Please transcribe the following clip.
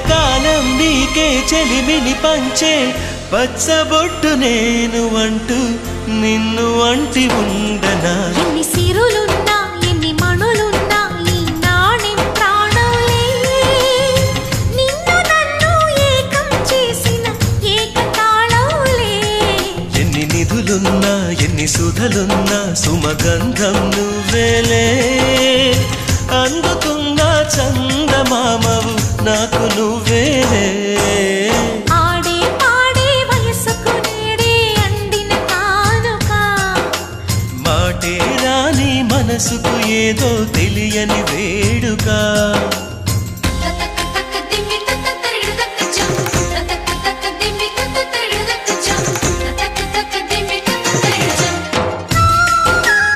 కలకాలం నీకే చెలిమిని పంచే పచ్చబొట్టు నేను అంటూ నిన్ను అంటి ఉండనా ఎన్ని సిరులున్నా ఎన్ని మణులున్నా ఈ నాణెం ప్రాణంలే నిన్ను నన్ను ఏకం చేసిన ఏకతాళంలే ఎన్ని నిధులున్నా ఎన్ని సుధలున్నా సుమగంధం నువ్వేలే అందుకున్న చందమామవు నాకు నువ్వేలే ఆడే పాడే వయసుకు నేడే అందిన కానుక మాటే రాని మనసుకు ఏదో తెలియని వేడుక